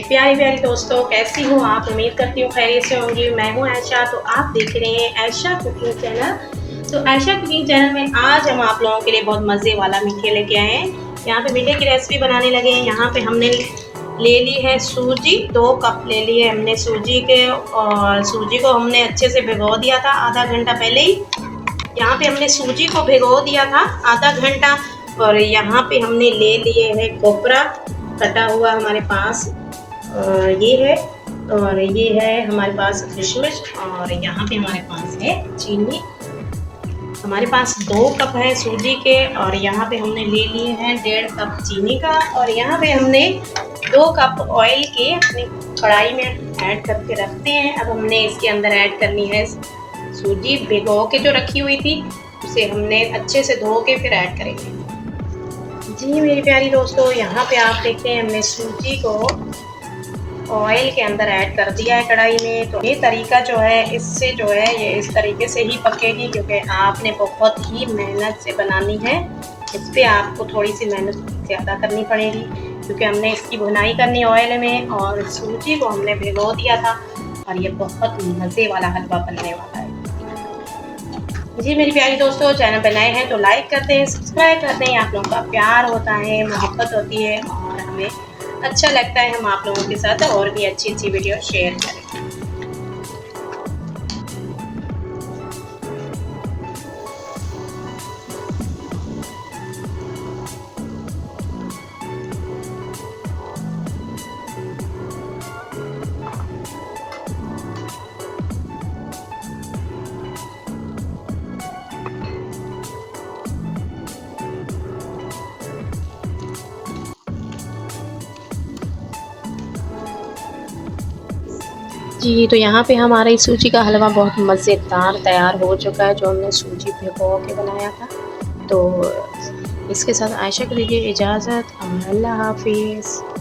प्यारी प्यारी दोस्तों, कैसी हो आप? उम्मीद करती हूँ खैरियत से होंगी। मैं हूँ आयशा, तो आप देख रहे हैं आयशा कुकिंग चैनल। तो आयशा कुकिंग चैनल में आज हम आप लोगों के लिए बहुत मज़े वाला मीठे लेके आए हैं। यहाँ पे मीठे की रेसिपी बनाने लगे हैं। यहाँ पे हमने ले ली है सूजी, 2 कप ले ली है हमने सूजी के, और सूजी को हमने अच्छे से भिगो दिया था आधा घंटा पहले ही। यहाँ पे हमने सूजी को भिगो दिया था आधा घंटा। और यहाँ पे हमने ले लिए है कोपरा कटा हुआ हमारे पास, ये है, और ये है हमारे पास किशमिश, और यहाँ पे हमारे पास है चीनी। हमारे पास 2 कप है सूजी के, और यहाँ पे हमने ले लिए हैं 1.5 कप चीनी का, और यहाँ पे हमने 2 कप ऑयल के अपनी कढ़ाई में ऐड करके रखते हैं। अब हमने इसके अंदर ऐड करनी है सूजी भिगो के जो रखी हुई थी, उसे हमने अच्छे से धो के फिर ऐड करेंगे। जी मेरी प्यारी दोस्तों, यहाँ पे आप देखते हैं हमने सूजी को ऑयल के अंदर ऐड कर दिया है कढ़ाई में। तो ये तरीका जो है, इससे जो है ये इस तरीके से ही पकेगी, क्योंकि आपने बहुत ही मेहनत से बनानी है। इस पर आपको थोड़ी सी मेहनत ज़्यादा करनी पड़ेगी, क्योंकि हमने इसकी भुनाई करनी ऑयल में, और सूजी को हमने भिगो दिया था। और ये बहुत मज़े वाला हलवा बनने वाला है। जी मेरी प्यारी दोस्तों, चैनल पर नए हैं तो लाइक करते हैं, सब्सक्राइब करते हैं। आप लोगों का प्यार होता है, मोहब्बत होती है, और हमें अच्छा लगता है हम आप लोगों के साथ और भी अच्छी अच्छी वीडियो शेयर करें। जी तो यहाँ पे हमारा इस सूजी का हलवा बहुत मज़ेदार तैयार हो चुका है, जो हमने सूजी भिगो के बनाया था। तो इसके साथ आयशा को दीजिए इजाज़त। अल्लाह हाफिज़।